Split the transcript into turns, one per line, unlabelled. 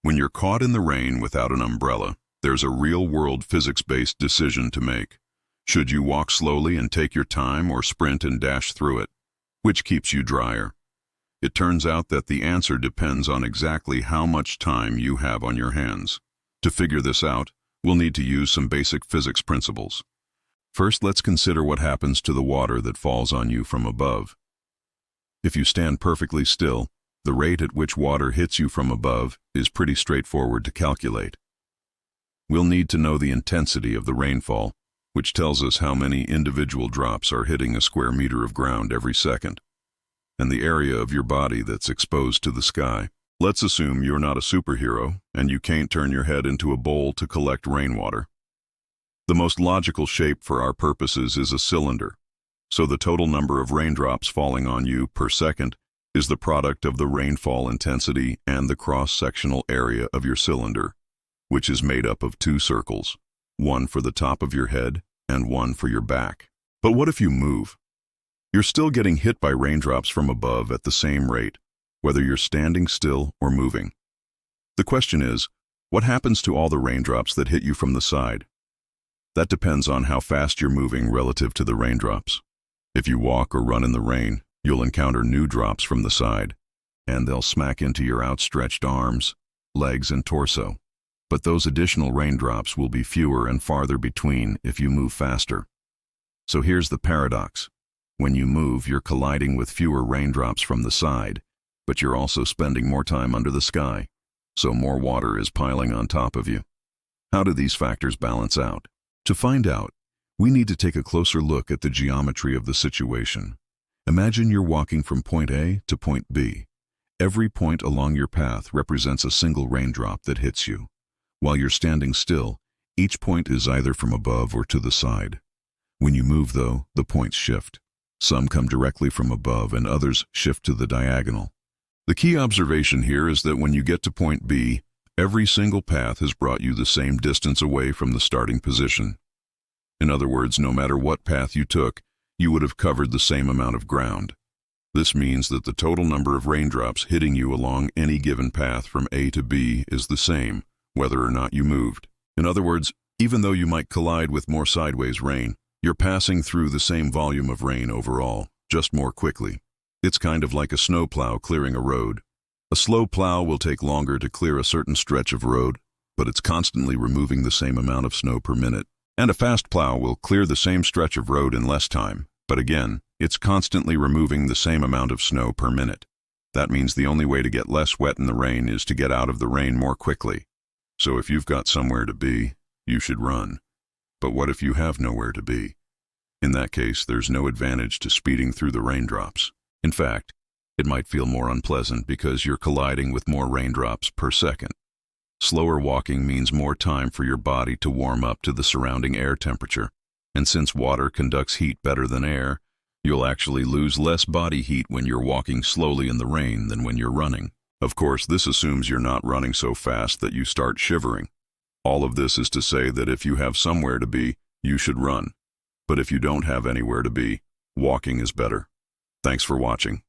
When you're caught in the rain without an umbrella, there's a real-world physics-based decision to make. Should you walk slowly and take your time or sprint and dash through it? Which keeps you drier? It turns out that the answer depends on exactly how much time you have on your hands. To figure this out, we'll need to use some basic physics principles. First, let's consider what happens to the water that falls on you from above. If you stand perfectly still, the rate at which water hits you from above is pretty straightforward to calculate. We'll need to know the intensity of the rainfall, which tells us how many individual drops are hitting a square meter of ground every second, and the area of your body that's exposed to the sky. Let's assume you're not a superhero and you can't turn your head into a bowl to collect rainwater. The most logical shape for our purposes is a cylinder, so the total number of raindrops falling on you per second is the product of the rainfall intensity and the cross-sectional area of your cylinder, which is made up of two circles, one for the top of your head and one for your back. But what if you move? You're still getting hit by raindrops from above at the same rate, whether you're standing still or moving. The question is, what happens to all the raindrops that hit you from the side? That depends on how fast you're moving relative to the raindrops. If you walk or run in the rain, you'll encounter new drops from the side, and they'll smack into your outstretched arms, legs, and torso. But those additional raindrops will be fewer and farther between if you move faster. So here's the paradox. When you move, you're colliding with fewer raindrops from the side, but you're also spending more time under the sky, so more water is piling on top of you. How do these factors balance out? To find out, we need to take a closer look at the geometry of the situation. Imagine you're walking from point A to point B. Every point along your path represents a single raindrop that hits you. While you're standing still, each point is either from above or to the side. When you move, though, the points shift. Some come directly from above and others shift to the diagonal. The key observation here is that when you get to point B, every single path has brought you the same distance away from the starting position. In other words, no matter what path you took, you would have covered the same amount of ground. This means that the total number of raindrops hitting you along any given path from A to B is the same, whether or not you moved. In other words, even though you might collide with more sideways rain, you're passing through the same volume of rain overall, just more quickly. It's kind of like a snowplow clearing a road. A slow plow will take longer to clear a certain stretch of road, but it's constantly removing the same amount of snow per minute. And a fast plow will clear the same stretch of road in less time, but again, it's constantly removing the same amount of snow per minute. That means the only way to get less wet in the rain is to get out of the rain more quickly. So if you've got somewhere to be, you should run. But what if you have nowhere to be? In that case, there's no advantage to speeding through the raindrops. In fact, it might feel more unpleasant because you're colliding with more raindrops per second. Slower walking means more time for your body to warm up to the surrounding air temperature, and since water conducts heat better than air, you'll actually lose less body heat when you're walking slowly in the rain than when you're running. Of course, this assumes you're not running so fast that you start shivering. All of this is to say that if you have somewhere to be, you should run. But if you don't have anywhere to be, walking is better. Thanks for watching.